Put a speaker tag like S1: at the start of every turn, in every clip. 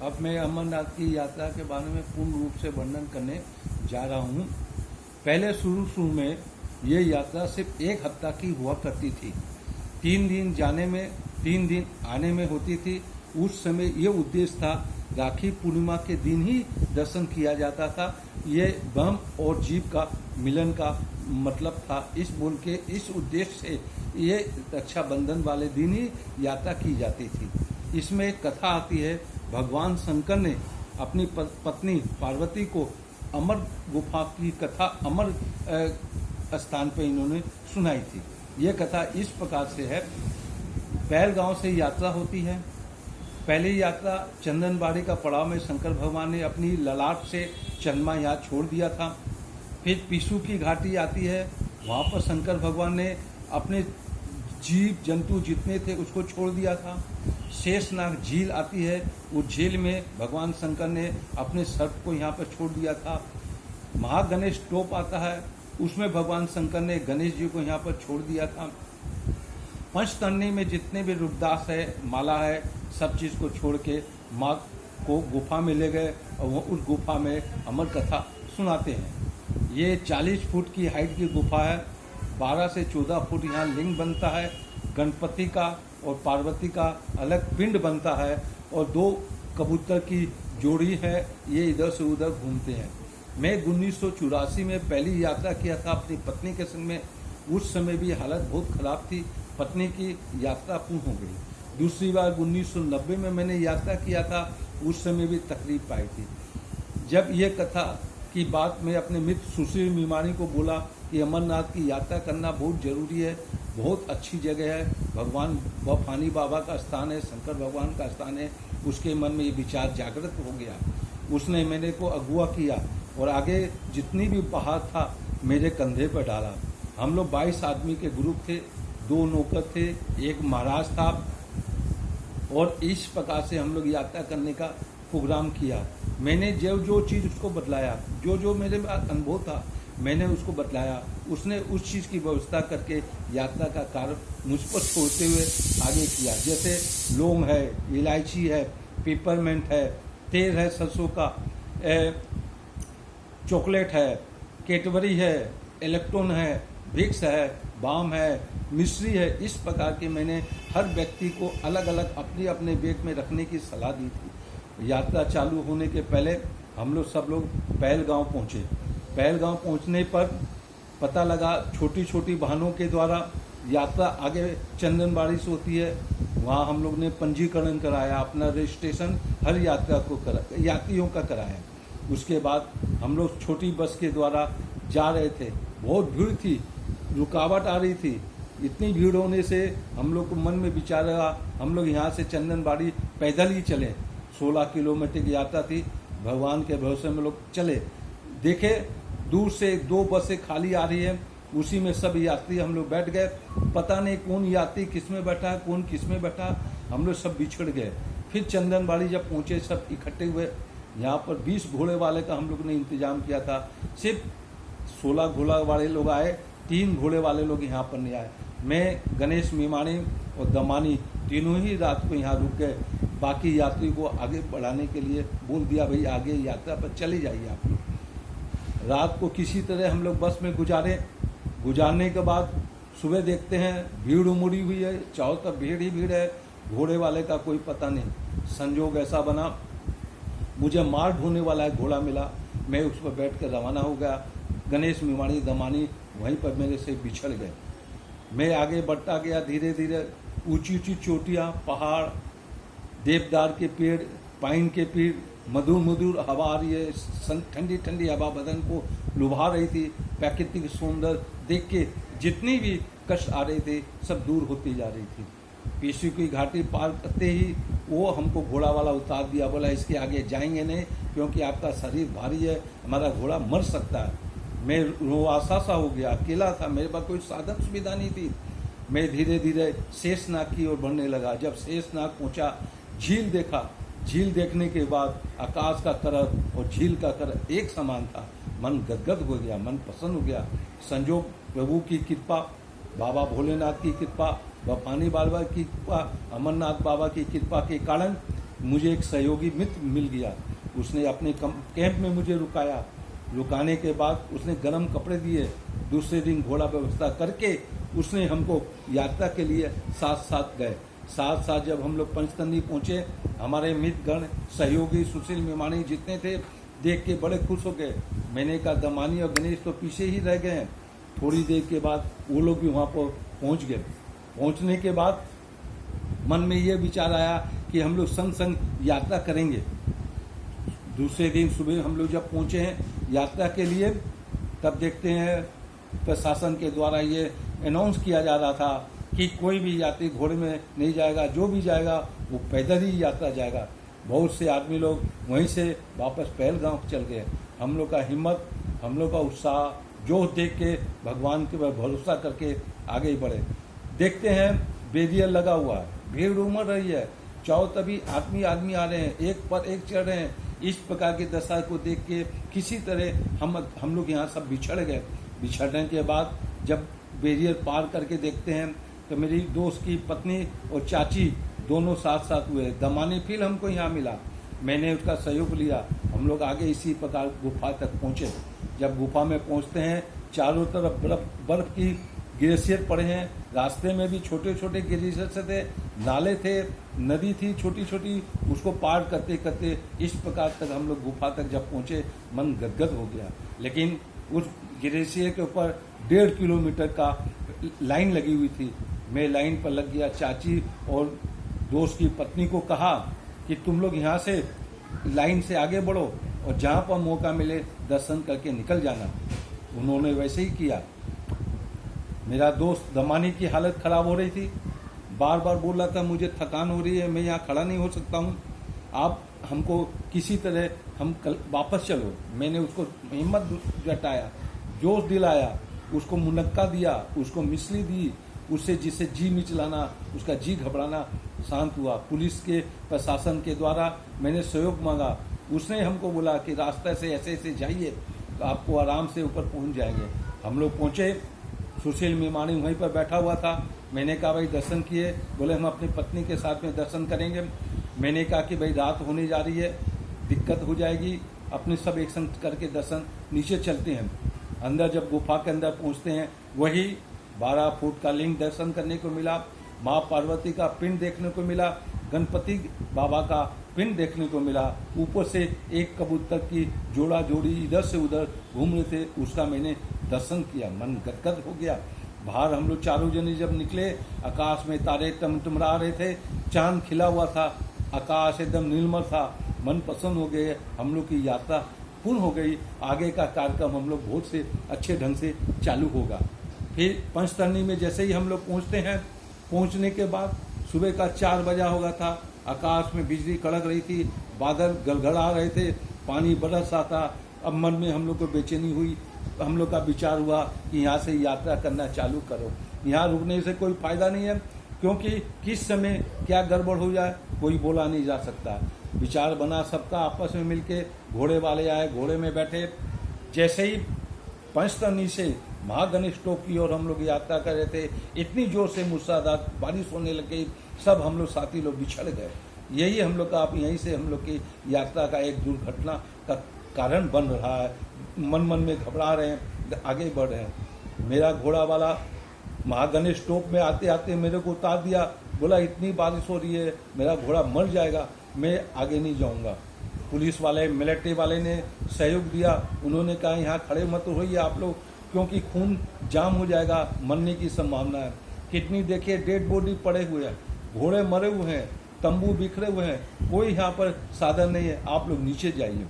S1: अब मैं अमरनाथ की यात्रा के बारे में पूर्ण रूप से वर्णन करने जा रहा हूँ। पहले शुरू में ये यात्रा सिर्फ 1 हफ्ता की हुआ करती थी। 3 दिन जाने में 3 दिन आने में होती थी। उस समय ये उद्देश्य था, राखी पूर्णिमा के दिन ही दर्शन किया जाता था। ये ब्रह्म और जीव का मिलन का मतलब था। इस उद्देश्य से ये रक्षाबंधन वाले दिन ही यात्रा की जाती थी। इसमें एक कथा आती है। भगवान शंकर ने अपनी पत्नी पार्वती को अमर गुफा की कथा अमर स्थान पर इन्होंने सुनाई थी। ये कथा इस प्रकार से है। पहलगांव से यात्रा होती है। पहली यात्रा चंदनबाड़ी का पड़ाव में शंकर भगवान ने अपनी ललाट से चंद्रमा यहाँ छोड़ दिया था। फिर पिसू की घाटी आती है। वहाँ पर शंकर भगवान ने अपने जीव जंतु जितने थे उसको छोड़ दिया था। शेषनाग झील आती है। उस झील में भगवान शंकर ने अपने सर्प को यहाँ पर छोड़ दिया था। महागणेश टोप आता है, उसमें भगवान शंकर ने गणेश जी को यहाँ पर छोड़ दिया था। पंचतरणी में जितने भी रुद्रदास है, माला है, सब चीज़ को छोड़ के माँ को गुफा में ले गए और वो उस गुफा में अमर कथा सुनाते हैं। ये 40 फुट की हाइट की गुफा है। 12 से 14 फुट यहाँ लिंग बनता है। गणपति का और पार्वती का अलग पिंड बनता है और 2 कबूतर की जोड़ी है, ये इधर से उधर घूमते हैं। मैं 1984 में पहली यात्रा किया था अपनी पत्नी के संग में। उस समय भी हालत बहुत ख़राब थी। पत्नी की यात्रा पूर्ण हो गई। दूसरी बार 1990 में मैंने यात्रा किया था। उस समय भी तकलीफ पाई थी। जब ये कथा की बात मैं अपने मित्र सुशील मीमानी को बोला कि अमरनाथ की यात्रा करना बहुत ज़रूरी है, बहुत अच्छी जगह है, भगवान बफानी बाबा का स्थान है, शंकर भगवान का स्थान है, उसके मन में ये विचार जागृत हो गया। उसने मेरे को अगुवा किया और आगे जितनी भी पहाड़ था मेरे कंधे पर डाला। हम लोग 22 आदमी के ग्रुप थे, 2 नौकर थे, 1 महाराज था और इस प्रकार से हम लोग यात्रा करने का प्रोग्राम किया। मैंने जो चीज़ उसको बतलाया, जो मेरे अनुभव था मैंने उसको बतलाया। उसने उस चीज़ की व्यवस्था करके यात्रा का कार्य मुझ पर छोड़ते हुए आगे किया। जैसे लौंग है, इलायची है, पेपरमेंट है, तेल है सरसों का, चॉकलेट है, कैडबरी है, इलेक्ट्रॉन है, विक्स है, बाम है, मिश्री है। इस प्रकार के मैंने हर व्यक्ति को अलग अलग अपने अपने बैग में रखने की सलाह दी थी। यात्रा चालू होने के पहले हम सब लोग पहलगांव पहुँचे। पहलगांव पहुँचने पर पता लगा छोटी छोटी वाहनों के द्वारा यात्रा आगे चंदनबाड़ी से होती है। वहाँ हम लोग ने पंजीकरण कराया, अपना रजिस्ट्रेशन हर यात्रियों का कराया। उसके बाद हम लोग छोटी बस के द्वारा जा रहे थे। बहुत भीड़ थी, रुकावट आ रही थी। इतनी भीड़ होने से हम लोग को मन में विचार आया, हम लोग यहाँ से चंदनबाड़ी पैदल ही चले। 16 किलोमीटर की यात्रा थी। भगवान के भरोसे में लोग चले। देखे दूर से 2 बसें खाली आ रही है, उसी में सब यात्री हम लोग बैठ गए। पता नहीं कौन यात्री किस में बैठा, कौन किस में बैठा, हम लोग सब बिछड़ गए। फिर चंदनबाड़ी जब पहुँचे सब इकट्ठे हुए। यहाँ पर 20 घोड़े वाले का हम लोग ने इंतजाम किया था। सिर्फ 16 घोड़ा वाले लोग आए, 3 घोड़े वाले लोग यहाँ पर नहीं आए। मैं, गणेश मीमानी और दमानी तीनों ही रात को यहाँ रुक गए। बाकी यात्री को आगे बढ़ाने के लिए बोल दिया, भाई आगे यात्रा पर चले जाइए आप लोग। रात को किसी तरह हम लोग बस में गुजारने के बाद सुबह देखते हैं भीड़ उमड़ी हुई है, चारों तरफ भीड़ ही भीड़ है। घोड़े वाले का कोई पता नहीं। संजोग ऐसा बना, मुझे मार ढोने वाला एक घोड़ा मिला। मैं उस पर बैठ कर रवाना हो गया। गणेश मीमानी दमानी वहीं पर मेरे से बिछड़ गए। मैं आगे बढ़ता गया धीरे धीरे। ऊंची ऊंची चोटियाँ, पहाड़, देवदार के पेड़, पाइन के पेड़, मधुर मधुर हवा आ रही है। ठंडी ठंडी हवा बदन को लुभा रही थी। प्राकृतिक सौंदर्य देख के जितनी भी कष्ट आ रहे थे सब दूर होती जा रही थी। पीसू की घाटी पार करते ही वो हमको घोड़ा वाला उतार दिया। बोला इसके आगे जाएंगे नहीं क्योंकि आपका शरीर भारी है, हमारा घोड़ा मर सकता है। मैं रोआसा सा हो गया, अकेला था, मेरे पास कोई साधन सुविधा नहीं थी। मैं धीरे धीरे शेषनाग की ओर बढ़ने लगा। जब शेषनाग पहुंचा, झील देखा। झील देखने के बाद आकाश का कलर और झील का कलर एक समान था। मन गदगद हो गया, मन प्रसन्न हो गया। संजोग प्रभु की कृपा, बाबा भोलेनाथ की कृपा, बफानी बाबा की कृपा, अमरनाथ बाबा की कृपा के कारण मुझे एक सहयोगी मित्र मिल गया। उसने अपने कैंप में मुझे रुकाया। रुकाने के बाद उसने गर्म कपड़े दिए। दूसरे दिन घोड़ा व्यवस्था करके उसने हमको यात्रा के लिए साथ साथ गए। साथ साथ जब हम लोग पंचतंदी पहुँचे, हमारे मित्रगण सहयोगी सुशील मेमानी जितने थे देख के बड़े खुश हो गए। मैंने कहा दमानी और गणेश तो पीछे ही रह गए हैं। थोड़ी देर के बाद वो लोग भी वहाँ पर पहुँच गए। पहुँचने के बाद मन में ये विचार आया कि हम लोग संग संग यात्रा करेंगे। दूसरे दिन सुबह हम लोग जब पहुँचे हैं यात्रा के लिए, तब देखते हैं प्रशासन के द्वारा ये अनाउंस किया जा रहा था कि कोई भी यात्री घोड़े में नहीं जाएगा, जो भी जाएगा वो पैदल ही यात्रा जाएगा। बहुत से आदमी लोग वहीं से वापस पहलगांव चल गए। हम लोग का हिम्मत, हम लोग का उत्साह, जोश देख के भगवान के पर भरोसा करके आगे बढ़े। देखते हैं बैरियर लगा हुआ है, भीड़ उमड़ रही है, चारों तभी आदमी आ रहे हैं, एक पर एक चढ़ रहे हैं। इस प्रकार की दशा को देख के किसी तरह हम लोग यहाँ सब बिछड़ गए। बिछड़ने के बाद जब बैरियर पार करके देखते हैं तो मेरी दोस्त की पत्नी और चाची दोनों साथ साथ हुए। दमानी फिर हमको यहाँ मिला, मैंने उसका सहयोग लिया। हम लोग आगे इसी प्रकार गुफा तक पहुँचे। जब गुफा में पहुँचते हैं, चारों तरफ बर्फ की ग्लेशियर पड़े हैं। रास्ते में भी छोटे छोटे ग्लेशियर थे, नाले थे, नदी थी छोटी छोटी। उसको पार करते करते इस प्रकार तक हम लोग गुफा तक जब पहुँचे, मन गदगद हो गया। लेकिन उस ग्लेशियर के ऊपर 1.5 किलोमीटर का लाइन लगी हुई थी। मैं लाइन पर लग गया। चाची और दोस्त की पत्नी को कहा कि तुम लोग यहाँ से लाइन से आगे बढ़ो और जहाँ पर मौका मिले दर्शन करके निकल जाना। उन्होंने वैसे ही किया। मेरा दोस्त दमानी की हालत खराब हो रही थी, बार बार बोल रहा था मुझे थकान हो रही है, मैं यहाँ खड़ा नहीं हो सकता हूँ, आप हमको किसी तरह हम कल वापस चलो। मैंने उसको हिम्मत जताया, जोश दिलाया, उसको मुनक्का दिया, उसको मिश्री दी, उससे जिससे जी मिचलाना, उसका जी घबराना शांत हुआ। पुलिस के प्रशासन के द्वारा मैंने सहयोग मांगा। उसने हमको बोला कि रास्ते से ऐसे ऐसे जाइए तो आपको आराम से ऊपर पहुंच जाएंगे। हम लोग पहुंचे, सुशील मेमानी वहीं पर बैठा हुआ था। मैंने कहा भाई दर्शन किए? बोले हम अपनी पत्नी के साथ में दर्शन करेंगे। मैंने कहा कि भाई रात होने जा रही है, दिक्कत हो जाएगी, अपने सब एक संग करके दर्शन नीचे चलते हैं। अंदर जब गुफा के अंदर पहुंचते हैं, वही 12 फुट का लिंग दर्शन करने को मिला, माँ पार्वती का पिंड देखने को मिला, गणपति बाबा का पिंड देखने को मिला। ऊपर से एक कबूतर की जोड़ा जोड़ी इधर से उधर घूम रहे थे, उसका मैंने दर्शन किया। मन गदगद हो गया। बाहर हम लोग चारों जने जब निकले, आकाश में तारे टमटमरा रहे थे, चांद खिला हुआ था, आकाश एकदम निर्मल था। मन पसंद हो गए, हम लोग की यात्रा पूर्ण हो गई। आगे का कार्यक्रम हम लोग बहुत से अच्छे ढंग से चालू होगा। फिर पंचतरणी में जैसे ही हम लोग पहुँचते हैं, पहुँचने के बाद सुबह का 4 बजा होगा था, आकाश में बिजली कड़क रही थी, बादल गड़गड़ा रहे थे, पानी बरस रहा था। अब मन में हम लोग को बेचैनी हुई। हम लोग का विचार हुआ कि यहाँ से यात्रा करना चालू करो, यहाँ रुकने से कोई फायदा नहीं है, क्योंकि किस समय क्या गड़बड़ हो जाए कोई बोला नहीं जा सकता। विचार बना सबका, आपस में मिलके घोड़े वाले आए, घोड़े में बैठे। जैसे ही पंचतरणी से महागणेश टोप की ओर हम लोग यात्रा कर रहे थे, इतनी जोर से मूसलाधार बारिश होने लग गई, सब हम लोग साथी लोग बिछड़ गए। यही हम लोग का, आप यहीं से हम लोग की यात्रा का एक दुर्घटना का कारण बन रहा है। मन में घबरा रहे हैं, आगे बढ़ रहे हैं। मेरा घोड़ा वाला महागणेश टोप में आते आते मेरे को उतार दिया, बोला इतनी बारिश हो रही है, मेरा घोड़ा मर जाएगा, मैं आगे नहीं जाऊंगा। पुलिस वाले, मिलिट्री वाले ने सहयोग दिया। उन्होंने कहा यहाँ खड़े मत होइए आप लोग, क्योंकि खून जाम हो जाएगा, मरने की संभावना है। किडनी देखिए, डेड बॉडी पड़े हुए हैं, घोड़े मरे हुए हैं, तंबू बिखरे हुए हैं, कोई यहाँ पर साधन नहीं है, आप लोग नीचे जाइए।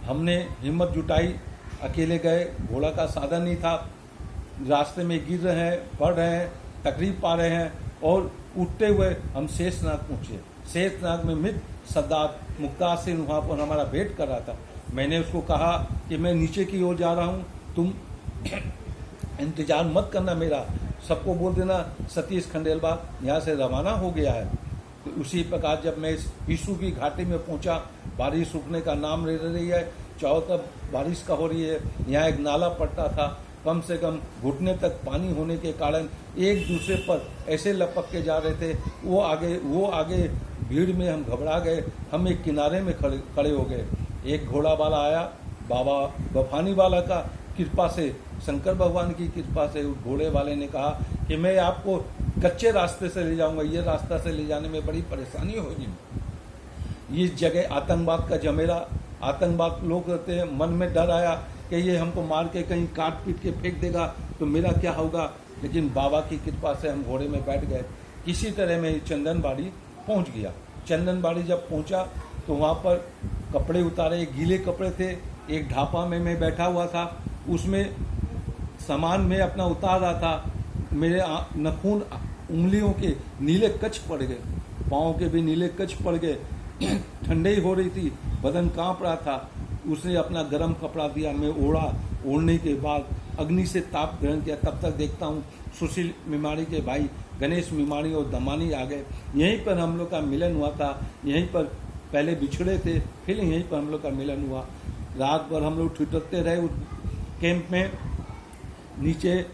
S1: हमने हिम्मत जुटाई, अकेले गए, घोड़ा का साधन नहीं था, रास्ते में गिर रहे हैं, पड़ रहे हैं, तकलीफ पा रहे हैं, और उठते हुए हम शेषनाग पहुँचे। शेषनाग में मित्र सरदार मुख्तार सिंह वहाँ पर हमारा वेट कर रहा था। मैंने उसको कहा कि मैं नीचे की ओर जा रहा हूँ, तुम इंतजार मत करना मेरा, सबको बोल देना सतीश खंडेलवाल यहाँ से रवाना हो गया है। तो उसी प्रकार जब मैं इस विशु की घाटी में पहुँचा, बारिश रुकने का नाम ले रही है, चारों तरफ बारिश का हो रही है। यहाँ एक नाला पड़ता था, कम से कम घुटने तक पानी होने के कारण एक दूसरे पर ऐसे लपक के जा रहे थे। वो आगे भीड़ में हम घबरा गए। हम एक किनारे में खड़े हो गए। एक घोड़ा वाला आया, बाबा बफानी वाला का कृपा से, शंकर भगवान की कृपा से उस घोड़े वाले ने कहा कि मैं आपको कच्चे रास्ते से ले जाऊंगा, ये रास्ता से ले जाने में बड़ी परेशानी होगी। इस जगह आतंकवाद का जमेरा, आतंकवाद लोग रहते हैं। मन में डर आया कि ये हमको मार के कहीं काट पीट के फेंक देगा तो मेरा क्या होगा। लेकिन बाबा की कृपा से हम घोड़े में बैठ गए। किसी तरह मैं चंदनबाड़ी पहुंच गया। चंदनबाड़ी जब पहुंचा तो वहाँ पर कपड़े उतारे, गीले कपड़े थे। एक ढापा में मैं बैठा हुआ था, उसमें सामान में अपना उतार रहा था। मेरे नखून उंगलियों के नीले कच पड़ गए, पाँव के भी नीले कच पड़ गए। ठंडी हो रही थी, बदन कांप रहा था। उसने अपना गर्म कपड़ा दिया, मैं ओढ़ा। ओढ़ने के बाद अग्नि से ताप ग्रहण किया। तब तक देखता हूँ सुशील मिमाड़ी के भाई गणेश मिमाड़ी और दमानी आ गए। यहीं पर हम लोग का मिलन हुआ था। यहीं पर पहले बिछड़े थे, फिर यहीं पर हम लोग का मिलन हुआ। रात भर हम लोग ठिठुरते रहे उस कैंप में। नीचे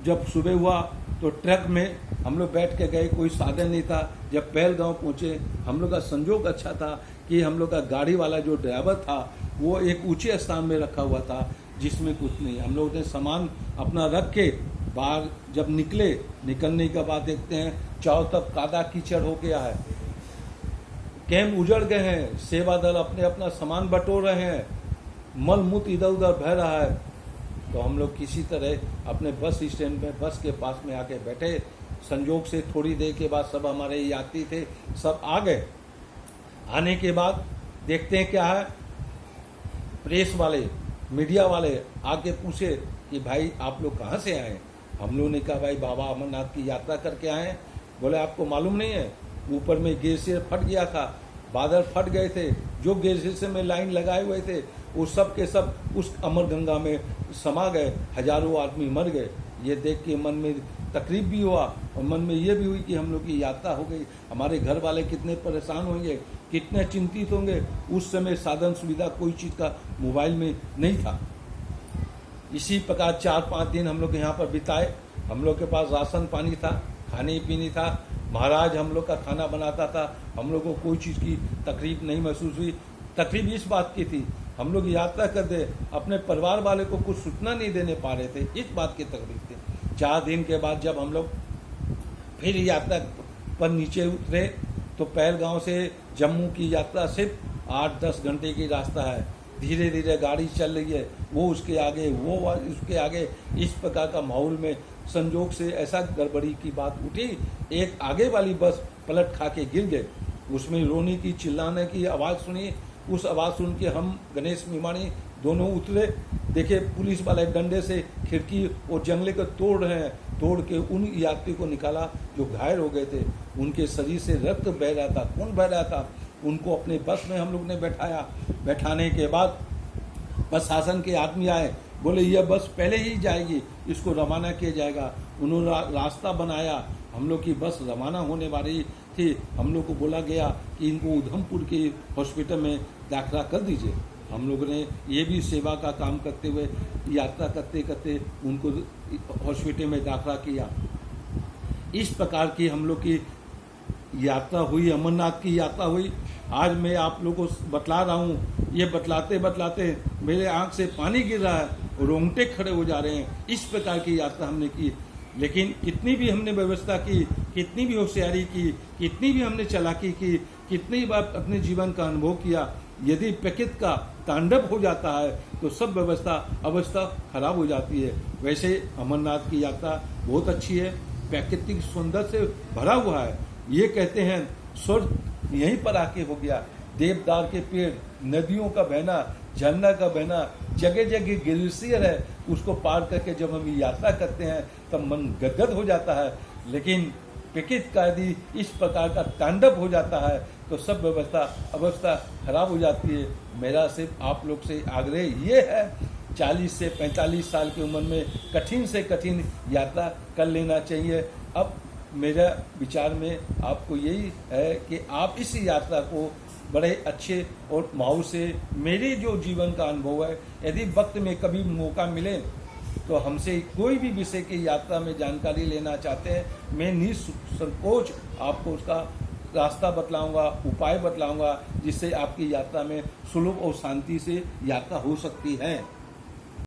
S1: जब सुबह हुआ तो ट्रक में हम लोग बैठ के गए, कोई साधन नहीं था। जब पहलगांव पहुंचे, हम लोग का संजोग अच्छा था कि हम लोग का गाड़ी वाला जो ड्राइवर था वो एक ऊंचे स्थान में रखा हुआ था जिसमें कुछ नहीं। हम लोग ने सामान अपना रख के बाहर जब निकलने के बाद देखते हैं चारों तरफ कादा कीचड़ हो गया है, कैंप उजड़ गए हैं। सेवा दल अपने अपना सामान बटोर रहे हैं, मल मूत्र इधर उधर बह रहा है। तो हम लोग किसी तरह अपने बस स्टैंड में बस के पास में आके बैठे। संजोग से थोड़ी देर के बाद सब हमारे यात्री थे, सब आ गए। आने के बाद देखते हैं क्या है, प्रेस वाले, मीडिया वाले आके पूछे कि भाई आप लोग कहाँ से आए। हम लोगों ने कहा भाई बाबा अमरनाथ की यात्रा करके आए हैं। बोले आपको मालूम नहीं है, ऊपर में ग्लेशियर फट गया था, बादल फट गए थे। जो ग्लेशियर में लाइन लगाए हुए थे वो सब के सब उस अमर गंगा में समा गए। हजारों आदमी मर गए। ये देख के मन में तकलीफ भी हुआ और मन में ये भी हुई कि हम लोग की यात्रा हो गई। हमारे घर वाले कितने परेशान होंगे, कितने चिंतित होंगे। उस समय साधन सुविधा कोई चीज़ का मोबाइल में नहीं था। इसी प्रकार 4-5 दिन हम लोग यहाँ पर बिताए। हम लोग के पास राशन पानी था, खाने पीने था। महाराज हम लोग का खाना बनाता था। हम लोग को कोई चीज़ की तकलीफ नहीं महसूस हुई। तकलीफ इस बात की थी, हम लोग यात्रा करते अपने परिवार वाले को कुछ सूचना नहीं देने पा रहे थे, इस बात की तकलीफ थी। 4 दिन के बाद जब हम लोग फिर यात्रा पर नीचे उतरे तो पहलगांव से जम्मू की यात्रा सिर्फ 8-10 घंटे की रास्ता है। धीरे धीरे गाड़ी चल रही है, वो उसके आगे, वो उसके आगे। इस प्रकार का माहौल में संजोग से ऐसा गड़बड़ी की बात उठी, एक आगे वाली बस पलट खा के गिर गए। उसमें रोने की, चिल्लाने की आवाज़ सुनी। उस आवाज़ सुन के हम गणेश मिमाणी दोनों उतरे। देखे पुलिस वाले डंडे से खिड़की और जंगले को तोड़ रहे हैं। तोड़ के उन यात्री को निकाला जो घायल हो गए थे। उनके शरीर से रक्त बह रहा था, खून बह रहा था। उनको अपने बस में हम लोग ने बैठाया। बैठाने के बाद प्रशासन के आदमी आए, बोले यह बस पहले ही जाएगी, इसको रवाना किया जाएगा। उन्होंने रास्ता बनाया। हम लोग की बस रवाना होने वाली थी। हम लोग को बोला गया कि इनको उधमपुर के हॉस्पिटल में दाखिला कर दीजिए। हम लोगों ने ये भी सेवा का काम करते हुए यात्रा करते करते उनको हॉस्पिटल में दाखिला किया। इस प्रकार की हम लोग की यात्रा हुई, अमरनाथ की यात्रा हुई। आज मैं आप लोगों को बतला रहा हूँ, ये बतलाते बतलाते मेरे आँख से पानी गिर रहा है, रोंगटे खड़े हो जा रहे हैं। इस प्रकार की यात्रा हमने की। लेकिन कितनी भी हमने व्यवस्था की, कितनी भी होशियारी की, कितनी भी हमने चालाकी की, कितनी बार अपने जीवन का अनुभव किया, यदि प्रकृति का तांडव हो जाता है तो सब अवस्था खराब हो जाती है। वैसे अमरनाथ की यात्रा बहुत अच्छी है, प्राकृतिक सौंदर्य से भरा हुआ है। ये कहते हैं स्वर्ग यहीं पर आके हो गया। देवदार के पेड़, नदियों का बहना, झरना का बहना, जगह जगह ग्लेशियर है। उसको पार करके जब हम यात्रा करते हैं तब मन गदगद हो जाता है। लेकिन प्रकृति का यदि इस प्रकार का तांडव हो जाता है तो सब अवस्था खराब हो जाती है। मेरा सिर्फ आप लोग से आग्रह ये है, 40 से 45 साल की उम्र में कठिन से कठिन यात्रा कर लेना चाहिए। अब मेरा विचार में आपको यही है कि आप इस यात्रा को बड़े अच्छे और माहौल से, मेरे जो जीवन का अनुभव है, यदि वक्त में कभी मौका मिले तो हमसे कोई भी विषय की यात्रा में जानकारी लेना चाहते हैं, मैं निसंकोच आपको उसका रास्ता बतलाऊंगा, उपाय बतलाऊंगा, जिससे आपकी यात्रा में सुलभ और शांति से यात्रा हो सकती है।